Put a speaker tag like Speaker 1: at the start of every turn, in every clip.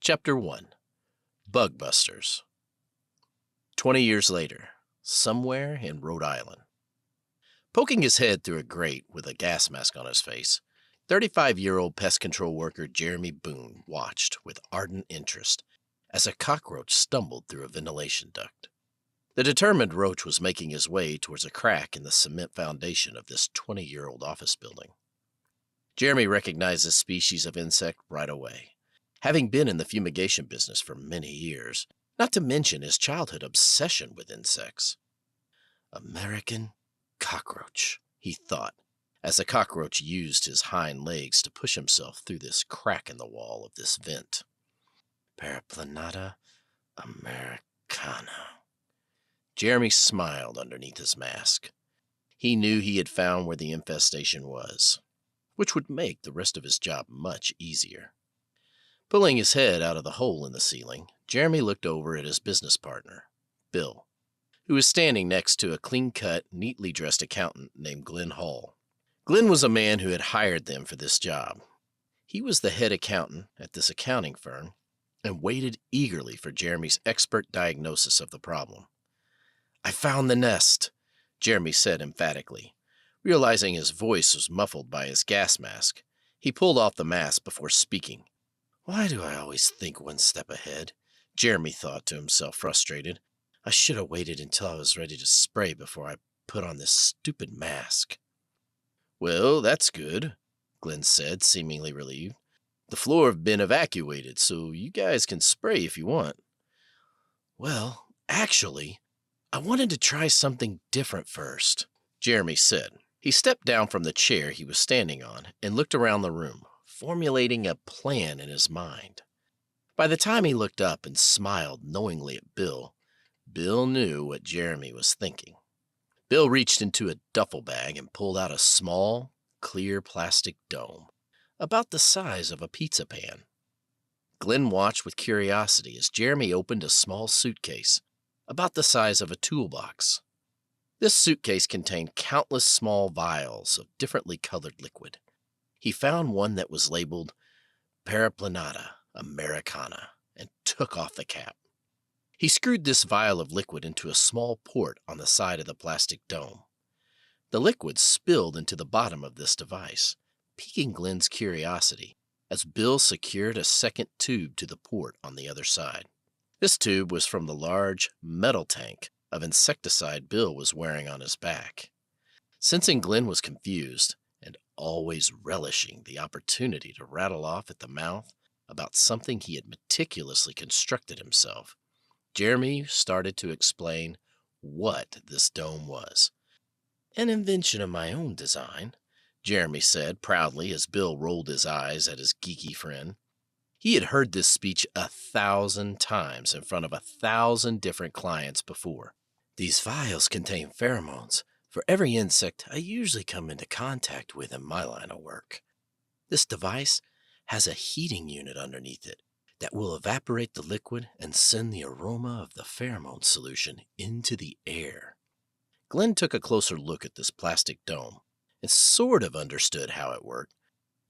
Speaker 1: Chapter 1. Bugbusters. 20 years later, somewhere in Rhode Island. Poking his head through a grate with a gas mask on his face, 35-year-old pest control worker Jeremy Boon watched with ardent interest as a cockroach stumbled through a ventilation duct. The determined roach was making his way towards a crack in the cement foundation of this 20-year-old office building. Jeremy recognized this species of insect right away, having been in the fumigation business for many years, not to mention his childhood obsession with insects. American cockroach, he thought, as the cockroach used his hind legs to push himself through this crack in the wall of this vent. Paraplanata americana. Jeremy smiled underneath his mask. He knew he had found where the infestation was, which would make the rest of his job much easier. Pulling his head out of the hole in the ceiling, Jeremy looked over at his business partner, Bill, who was standing next to a clean-cut, neatly dressed accountant named Glenn Hall. Glenn was a man who had hired them for this job. He was the head accountant at this accounting firm and waited eagerly for Jeremy's expert diagnosis of the problem. "I found the nest," Jeremy said emphatically. Realizing his voice was muffled by his gas mask, he pulled off the mask before speaking. "Why do I always think one step ahead?" Jeremy thought to himself, frustrated. "I should have waited until I was ready to spray before I put on this stupid mask." "Well, that's good," Glenn said, seemingly relieved. "The floor have been evacuated, so you guys can spray if you want." "Well, actually, I wanted to try something different first," Jeremy said. He stepped down from the chair he was standing on and looked around the room, formulating a plan in his mind. By the time he looked up and smiled knowingly at Bill, Bill knew what Jeremy was thinking. Bill reached into a duffel bag and pulled out a small, clear plastic dome, about the size of a pizza pan. Glenn watched with curiosity as Jeremy opened a small suitcase, about the size of a toolbox. This suitcase contained countless small vials of differently colored liquid. He found one that was labeled Paraplanata americana and took off the cap. He screwed this vial of liquid into a small port on the side of the plastic dome. The liquid spilled into the bottom of this device, piquing Glenn's curiosity as Bill secured a second tube to the port on the other side. This tube was from the large metal tank of insecticide Bill was wearing on his back. Sensing Glenn was confused, and always relishing the opportunity to rattle off at the mouth about something he had meticulously constructed himself, Jeremy started to explain what this dome was. "An invention of my own design," Jeremy said proudly as Bill rolled his eyes at his geeky friend. He had heard this speech 1,000 times in front of 1,000 different clients before. "These vials contain pheromones for every insect I usually come into contact with in my line of work. This device has a heating unit underneath it that will evaporate the liquid and send the aroma of the pheromone solution into the air." Glenn took a closer look at this plastic dome and sort of understood how it worked,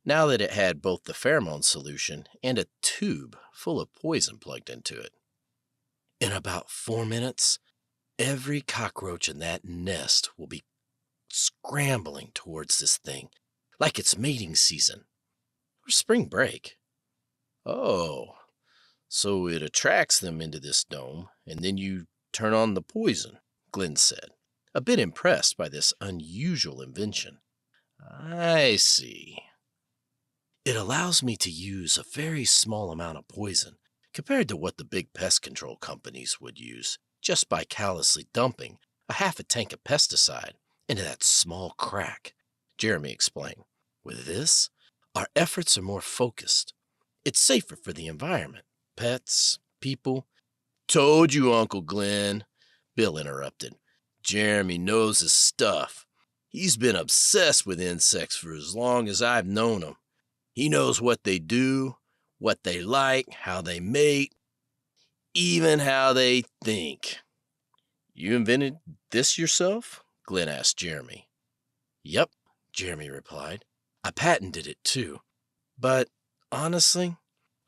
Speaker 1: now that it had both the pheromone solution and a tube full of poison plugged into it. "In about 4 minutes, every cockroach in that nest will be scrambling towards this thing, like it's mating season or spring break." "Oh, so it attracts them into this dome, and then you turn on the poison," Glenn said, a bit impressed by this unusual invention. "I see. It allows me to use a very small amount of poison compared to what the big pest control companies would use just by callously dumping a half a tank of pesticide into that small crack," Jeremy explained. "With this, our efforts are more focused. It's safer for the environment, pets, people." "Told you, Uncle Glenn," Bill interrupted. "Jeremy knows his stuff. He's been obsessed with insects for as long as I've known him. He knows what they do, what they like, how they mate, even how they think." "You invented this yourself?" Glenn asked Jeremy. "Yep," Jeremy replied. "I patented it too. But honestly,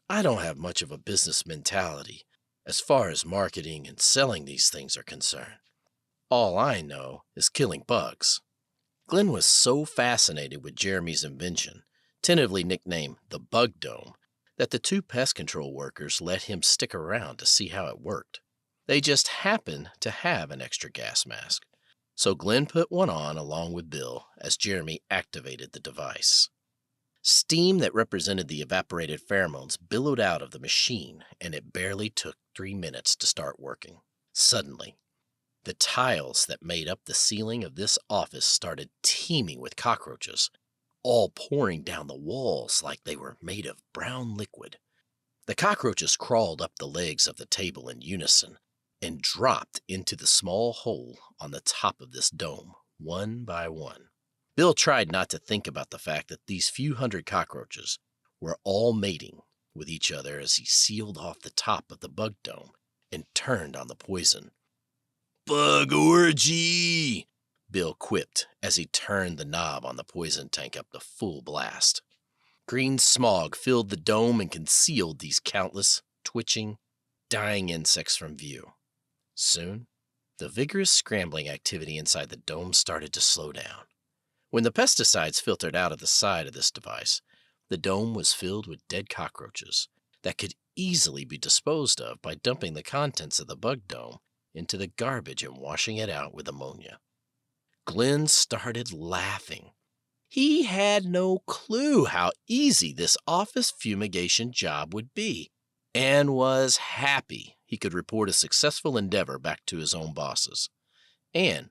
Speaker 1: I don't have much of a business mentality as far as marketing and selling these things are concerned. All I know is killing bugs. Glenn was so fascinated with Jeremy's invention, tentatively nicknamed the Bug Dome, that the two pest control workers let him stick around to see how it worked. They just happened to have an extra gas mask, so Glenn put one on along with Bill as Jeremy activated the device. Steam that represented the evaporated pheromones billowed out of the machine, and it barely took 3 minutes to start working. Suddenly, the tiles that made up the ceiling of this office started teeming with cockroaches, all pouring down the walls like they were made of brown liquid. The cockroaches crawled up the legs of the table in unison and dropped into the small hole on the top of this dome, one by one. Bill tried not to think about the fact that these few hundred cockroaches were all mating with each other as he sealed off the top of the bug dome and turned on the poison. "Bug orgy!" Bill quipped as he turned the knob on the poison tank up to full blast. Green smog filled the dome and concealed these countless, twitching, dying insects from view. Soon, the vigorous scrambling activity inside the dome started to slow down. When the pesticides filtered out of the side of this device, the dome was filled with dead cockroaches that could easily be disposed of by dumping the contents of the bug dome into the garbage and washing it out with ammonia. Glenn started laughing. He had no clue how easy this office fumigation job would be, and was happy he could report a successful endeavor back to his own bosses. And,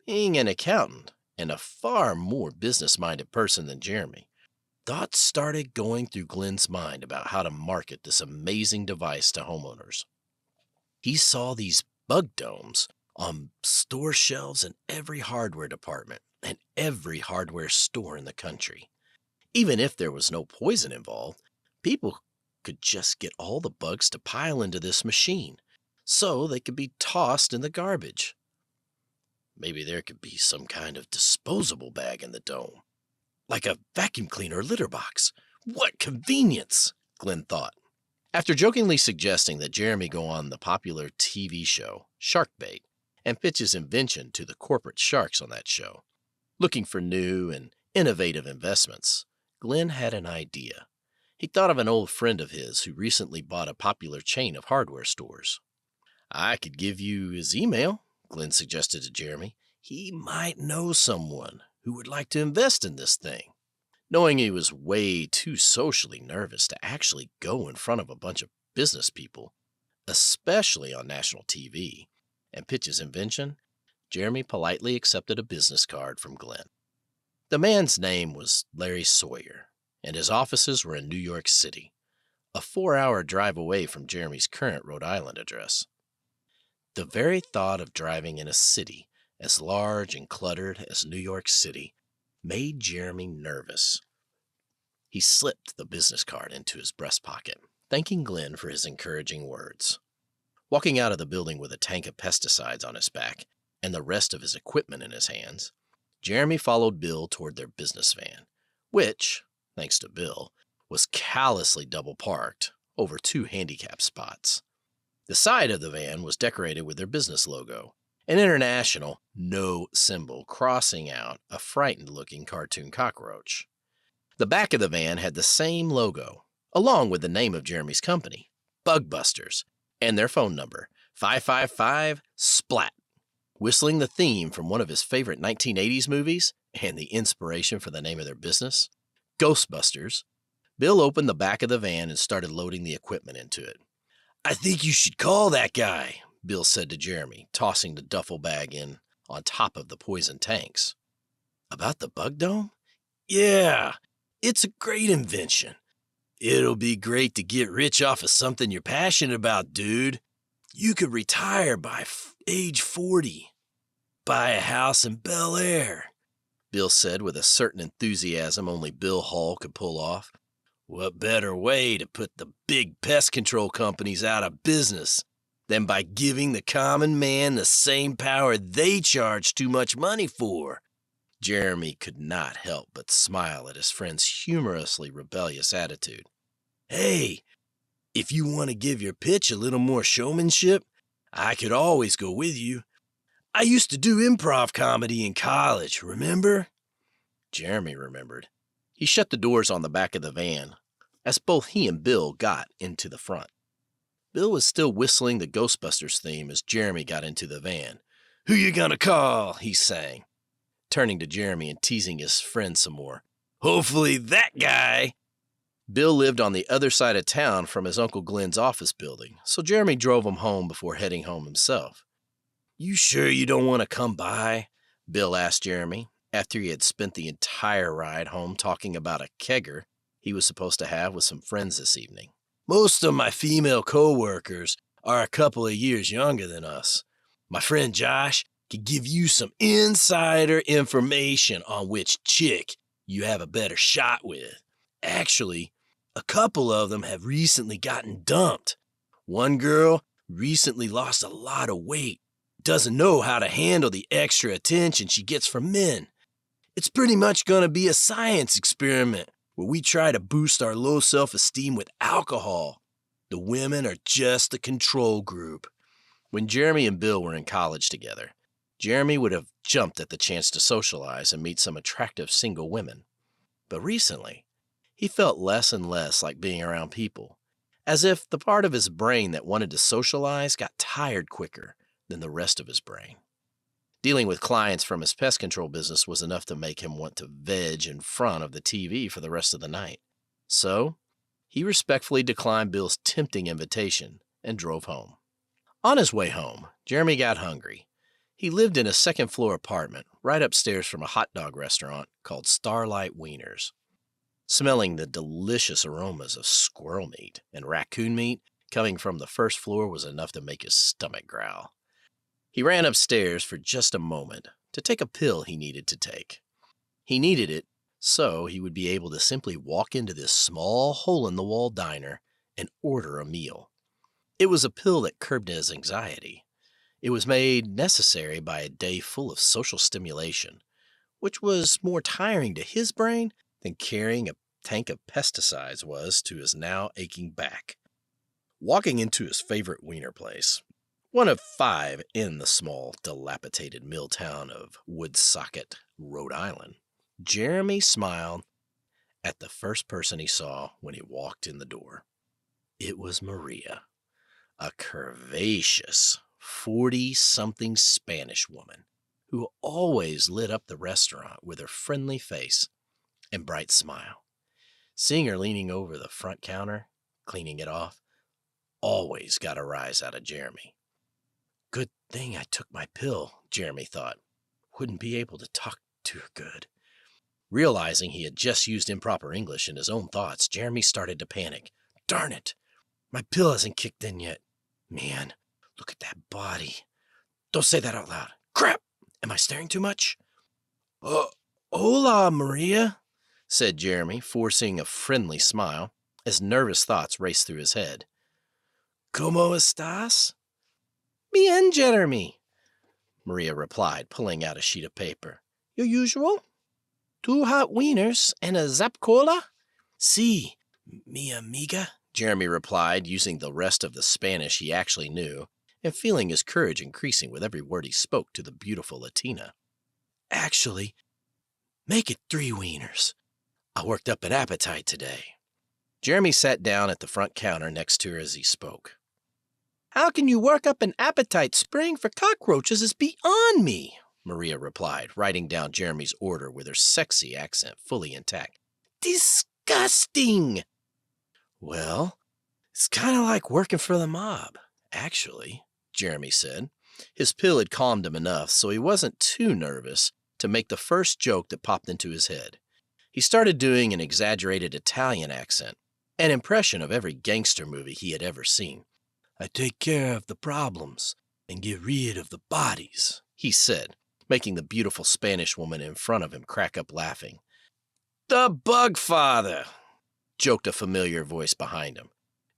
Speaker 1: being an accountant and a far more business-minded person than Jeremy, thoughts started going through Glenn's mind about how to market this amazing device to homeowners. He saw these bug domes on store shelves in every hardware department and every hardware store in the country. Even if there was no poison involved, people could just get all the bugs to pile into this machine, so they could be tossed in the garbage. Maybe there could be some kind of disposable bag in the dome, like a vacuum cleaner or litter box. What convenience, Glenn thought. After jokingly suggesting that Jeremy go on the popular TV show, Sharkbait, and pitch his invention to the corporate sharks on that show, looking for new and innovative investments, Glenn had an idea. He thought of an old friend of his who recently bought a popular chain of hardware stores. "I could give you his email," Glenn suggested to Jeremy. "He might know someone who would like to invest in this thing." Knowing he was way too socially nervous to actually go in front of a bunch of business people, especially on national TV, and pitch his invention, Jeremy politely accepted a business card from Glenn. The man's name was Larry Sawyer, and his offices were in New York City, a 4-hour drive away from Jeremy's current Rhode Island address. The very thought of driving in a city as large and cluttered as New York City made Jeremy nervous. He slipped the business card into his breast pocket, thanking Glenn for his encouraging words. Walking out of the building with a tank of pesticides on his back and the rest of his equipment in his hands, Jeremy followed Bill toward their business van, which, thanks to Bill, was callously double parked over 2 handicap spots. The side of the van was decorated with their business logo, an international "no" symbol crossing out a frightened-looking cartoon cockroach. The back of the van had the same logo, along with the name of Jeremy's company, Bugbusters, and their phone number, 555-SPLAT. Whistling the theme from one of his favorite 1980s movies, and the inspiration for the name of their business, Ghostbusters, Bill opened the back of the van and started loading the equipment into it. "I think you should call that guy," Bill said to Jeremy, tossing the duffel bag in on top of the poison tanks. "About the bug dome?" "Yeah, it's a great invention. It'll be great to get rich off of something you're passionate about, dude. You could retire by age 40. Buy a house in Bel Air," Bill said with a certain enthusiasm only Bill Hall could pull off. "What better way to put the big pest control companies out of business than by giving the common man the same power they charge too much money for?" Jeremy could not help but smile at his friend's humorously rebellious attitude. "Hey, If you want to give your pitch a little more showmanship, I could always go with you. I used to do improv comedy in college, remember? Jeremy remembered. He shut the doors on the back of the van as both he and Bill got into the front. Bill was still whistling the Ghostbusters theme as Jeremy got into the van. "Who you gonna call?" he sang, turning to Jeremy and teasing his friend some more. "Hopefully that guy." Bill lived on the other side of town from his Uncle Glenn's office building, so Jeremy drove him home before heading home himself. "You sure you don't want to come by?" Bill asked Jeremy, after he had spent the entire ride home talking about a kegger he was supposed to have with some friends this evening. "Most of my female co-workers are a couple of years younger than us. My friend Josh could give you some insider information on which chick you have a better shot with. Actually, a couple of them have recently gotten dumped. One girl recently lost a lot of weight, doesn't know how to handle the extra attention she gets from men. It's pretty much going to be a science experiment where we try to boost our low self-esteem with alcohol. The women are just the control group." When Jeremy and Bill were in college together, Jeremy would have jumped at the chance to socialize and meet some attractive single women. But recently, he felt less and less like being around people, as if the part of his brain that wanted to socialize got tired quicker than the rest of his brain. Dealing with clients from his pest control business was enough to make him want to veg in front of the TV for the rest of the night. So, he respectfully declined Bill's tempting invitation and drove home. On his way home, Jeremy got hungry. He lived in a second-floor apartment right upstairs from a hot dog restaurant called Starlight Wieners. Smelling the delicious aromas of squirrel meat and raccoon meat coming from the first floor was enough to make his stomach growl. He ran upstairs for just a moment to take a pill he needed to take. He needed it so he would be able to simply walk into this small hole-in-the-wall diner and order a meal. It was a pill that curbed his anxiety. It was made necessary by a day full of social stimulation, which was more tiring to his brain than carrying a tank of pesticides was to his now aching back. Walking into his favorite wiener place, one of 5 in the small, dilapidated mill town of Woonsocket, Rhode Island, Jeremy smiled at the first person he saw when he walked in the door. It was Maria, a curvaceous 40-something Spanish woman who always lit up the restaurant with her friendly face and bright smile. Seeing her leaning over the front counter, cleaning it off, always got a rise out of Jeremy. Good thing I took my pill, Jeremy thought. Wouldn't be able to talk to her good. Realizing he had just used improper English in his own thoughts, Jeremy started to panic. Darn it! My pill hasn't kicked in yet. Man, look at that body. Don't say that out loud. Crap! Am I staring too much? Hola, Maria, said Jeremy, forcing a friendly smile as nervous thoughts raced through his head. ¿Cómo estás? Bien, Jeremy, Maria replied, pulling out a sheet of paper. Your usual? 2 hot wieners and a zap cola? Sí, mi amiga, Jeremy replied, using the rest of the Spanish he actually knew, and feeling his courage increasing with every word he spoke to the beautiful Latina. Actually, make it 3 wieners. I worked up an appetite today. Jeremy sat down at the front counter next to her as he spoke. How can you work up an appetite spraying for cockroaches is beyond me, Maria replied, writing down Jeremy's order with her sexy accent fully intact. Disgusting! Well, it's kind of like working for the mob, actually, Jeremy said. His pill had calmed him enough, so he wasn't too nervous to make the first joke that popped into his head. He started doing an exaggerated Italian accent, an impression of every gangster movie he had ever seen. I take care of the problems and get rid of the bodies, he said, making the beautiful Spanish woman in front of him crack up laughing. The Bug Father, joked a familiar voice behind him.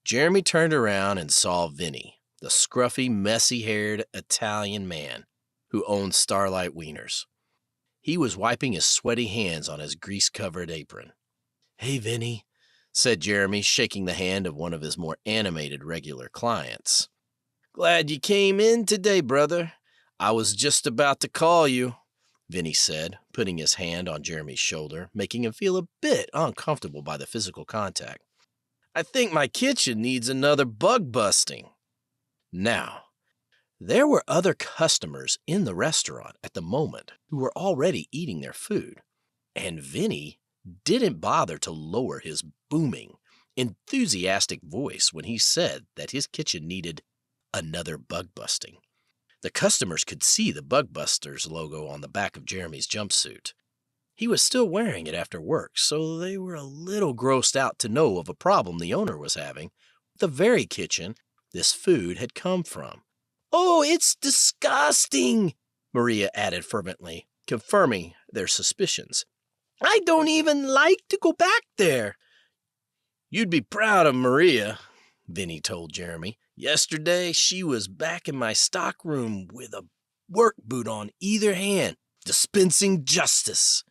Speaker 1: Jeremy turned around and saw Vinny, the scruffy, messy-haired Italian man who owned Starlight Wieners. He was wiping his sweaty hands on his grease-covered apron. Hey, Vinny, said Jeremy, shaking the hand of one of his more animated regular clients. "Glad you came in today, brother. I was just about to call you," Vinny said, putting his hand on Jeremy's shoulder, making him feel a bit uncomfortable by the physical contact. "I think my kitchen needs another bug busting." Now, there were other customers in the restaurant at the moment who were already eating their food, and Vinny didn't bother to lower his booming, enthusiastic voice when he said that his kitchen needed another bug busting. The customers could see the Bugbusters logo on the back of Jeremy's jumpsuit. He was still wearing it after work, so they were a little grossed out to know of a problem the owner was having with the very kitchen this food had come from. "Oh, it's disgusting," Maria added fervently, confirming their suspicions. "I don't even like to go back there." "You'd be proud of Maria," Vinny told Jeremy. "Yesterday, she was back in my stockroom with a work boot on either hand, dispensing justice."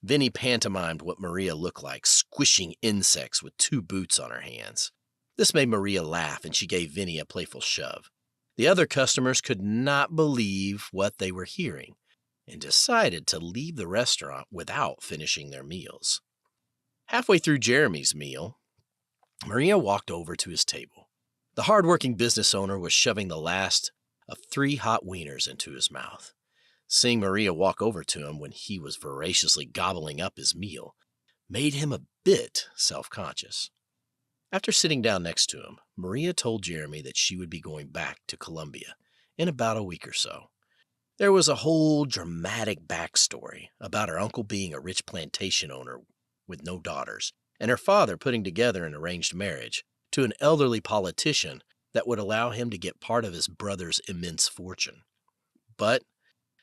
Speaker 1: Vinny pantomimed what Maria looked like, squishing insects with 2 boots on her hands. This made Maria laugh, and she gave Vinny a playful shove. The other customers could not believe what they were hearing and decided to leave the restaurant without finishing their meals. Halfway through Jeremy's meal, Maria walked over to his table. The hard-working business owner was shoving the last of 3 hot wieners into his mouth. Seeing Maria walk over to him when he was voraciously gobbling up his meal made him a bit self-conscious. After sitting down next to him, Maria told Jeremy that she would be going back to Colombia in about a week or so. There was a whole dramatic backstory about her uncle being a rich plantation owner with no daughters, and her father putting together an arranged marriage to an elderly politician that would allow him to get part of his brother's immense fortune. But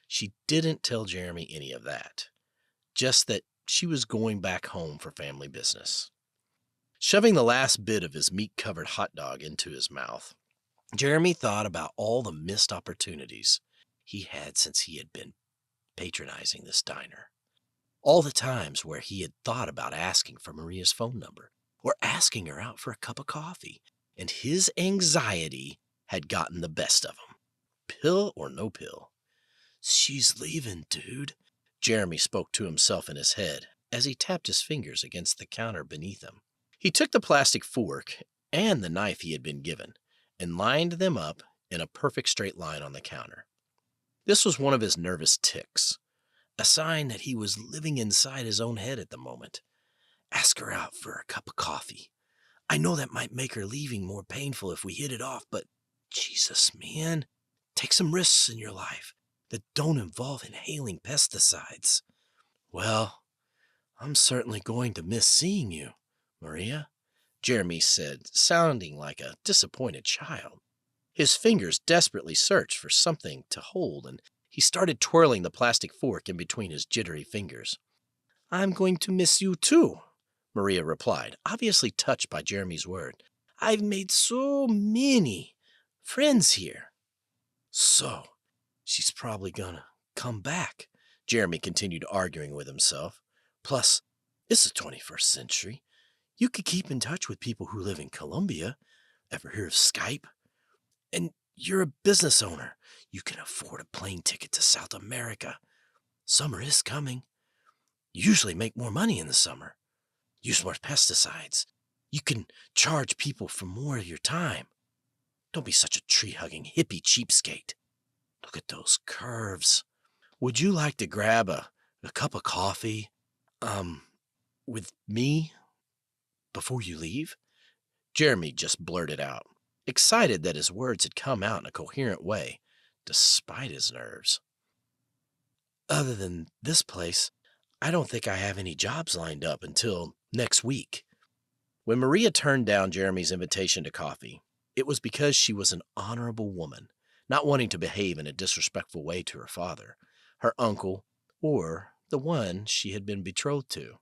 Speaker 1: she didn't tell Jeremy any of that, just that she was going back home for family business. Shoving the last bit of his meat-covered hot dog into his mouth, Jeremy thought about all the missed opportunities he had since he had been patronizing this diner. All the times where he had thought about asking for Maria's phone number or asking her out for a cup of coffee, and his anxiety had gotten the best of him. Pill or no pill. "She's leaving, dude," Jeremy spoke to himself in his head as he tapped his fingers against the counter beneath him. He took the plastic fork and the knife he had been given and lined them up in a perfect straight line on the counter. This was one of his nervous tics, a sign that he was living inside his own head at the moment. Ask her out for a cup of coffee. I know that might make her leaving more painful if we hit it off, but Jesus, man, take some risks in your life that don't involve inhaling pesticides. Well, I'm certainly going to miss seeing you, Maria, Jeremy said, sounding like a disappointed child. His fingers desperately searched for something to hold, and he started twirling the plastic fork in between his jittery fingers. I'm going to miss you too, Maria replied, obviously touched by Jeremy's word. I've made so many friends here. So, she's probably gonna come back, Jeremy continued arguing with himself. Plus, it's the 21st century. You could keep in touch with people who live in Colombia. Ever hear of Skype? And you're a business owner. You can afford a plane ticket to South America. Summer is coming. You usually make more money in the summer. Use more pesticides. You can charge people for more of your time. Don't be such a tree-hugging hippie cheapskate. Look at those curves. Would you like to grab a cup of coffee, with me before you leave? Jeremy just blurted out, excited that his words had come out in a coherent way, despite his nerves. Other than this place, I don't think I have any jobs lined up until next week. When Maria turned down Jeremy's invitation to coffee, it was because she was an honorable woman, not wanting to behave in a disrespectful way to her father, her uncle, or the one she had been betrothed to.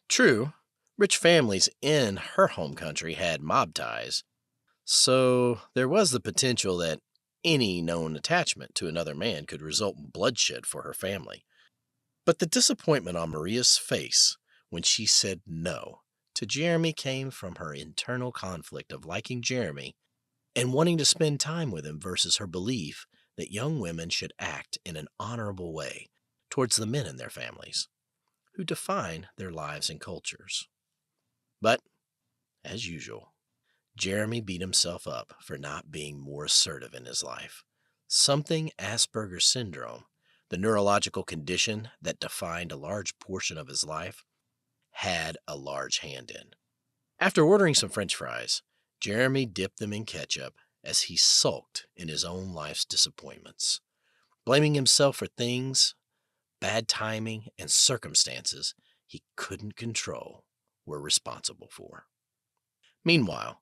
Speaker 1: True, rich families in her home country had mob ties, so there was the potential that any known attachment to another man could result in bloodshed for her family. But the disappointment on Maria's face when she said no to Jeremy came from her internal conflict of liking Jeremy and wanting to spend time with him versus her belief that young women should act in an honorable way towards the men in their families, who define their lives and cultures. But, as usual, Jeremy beat himself up for not being more assertive in his life. Something Asperger's syndrome, the neurological condition that defined a large portion of his life, had a large hand in. After ordering some French fries, Jeremy dipped them in ketchup as he sulked in his own life's disappointments. Blaming himself for things, bad timing, and circumstances he couldn't control were responsible for. Meanwhile,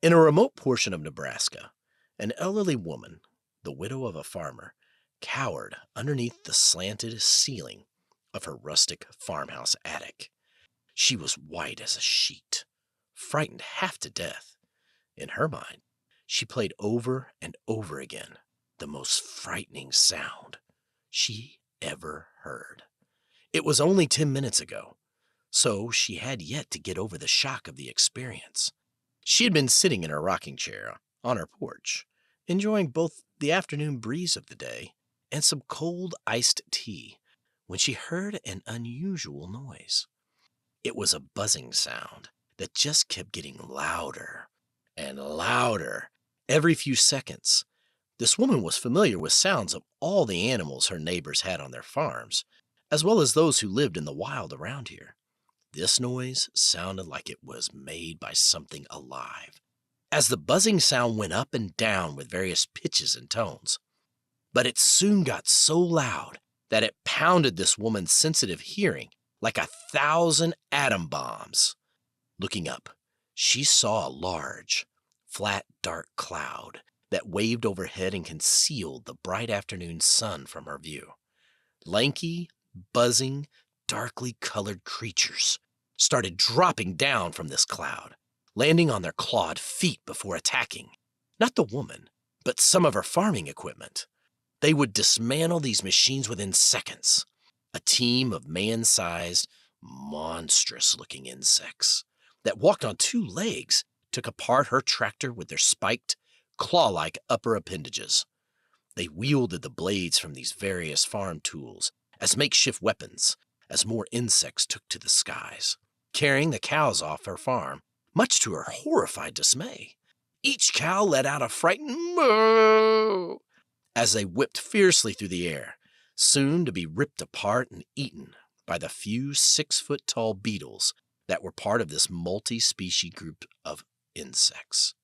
Speaker 1: in a remote portion of Nebraska, an elderly woman, the widow of a farmer, cowered underneath the slanted ceiling of her rustic farmhouse attic. She was white as a sheet, frightened half to death. In her mind, she played over and over again the most frightening sound she ever heard. It was only 10 minutes ago, so she had yet to get over the shock of the experience. She had been sitting in her rocking chair on her porch, enjoying both the afternoon breeze of the day and some cold iced tea, when she heard an unusual noise. It was a buzzing sound that just kept getting louder and louder every few seconds. This woman was familiar with sounds of all the animals her neighbors had on their farms, as well as those who lived in the wild around here. This noise sounded like it was made by something alive, as the buzzing sound went up and down with various pitches and tones. But it soon got so loud that it pounded this woman's sensitive hearing like 1,000 atom bombs. Looking up, she saw a large, flat, dark cloud that waved overhead and concealed the bright afternoon sun from her view. Lanky, buzzing, darkly colored creatures started dropping down from this cloud, landing on their clawed feet before attacking. Not the woman, but some of her farming equipment. They would dismantle these machines within seconds. A team of man-sized, monstrous-looking insects that walked on 2 legs took apart her tractor with their spiked, claw-like upper appendages. They wielded the blades from these various farm tools as makeshift weapons as more insects took to the skies, carrying the cows off her farm, much to her horrified dismay. Each cow let out a frightened moo as they whipped fiercely through the air, soon to be ripped apart and eaten by the few 6-foot-tall beetles that were part of this multi-species group of insects.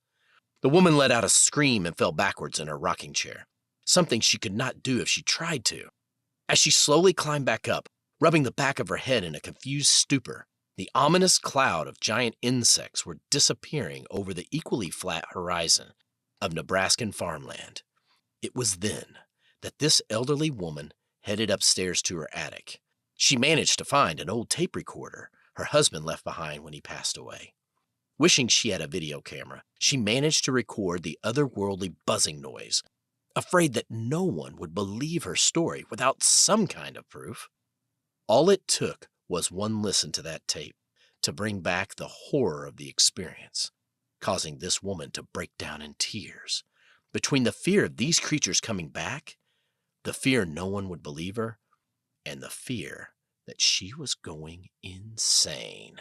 Speaker 1: The woman let out a scream and fell backwards in her rocking chair, something she could not do if she tried to. As she slowly climbed back up, rubbing the back of her head in a confused stupor, the ominous cloud of giant insects were disappearing over the equally flat horizon of Nebraskan farmland. It was then that this elderly woman headed upstairs to her attic. She managed to find an old tape recorder her husband left behind when he passed away. Wishing she had a video camera, she managed to record the otherworldly buzzing noise, afraid that no one would believe her story without some kind of proof. All it took was one listen to that tape to bring back the horror of the experience, causing this woman to break down in tears. Between the fear of these creatures coming back, the fear no one would believe her, and the fear that she was going insane.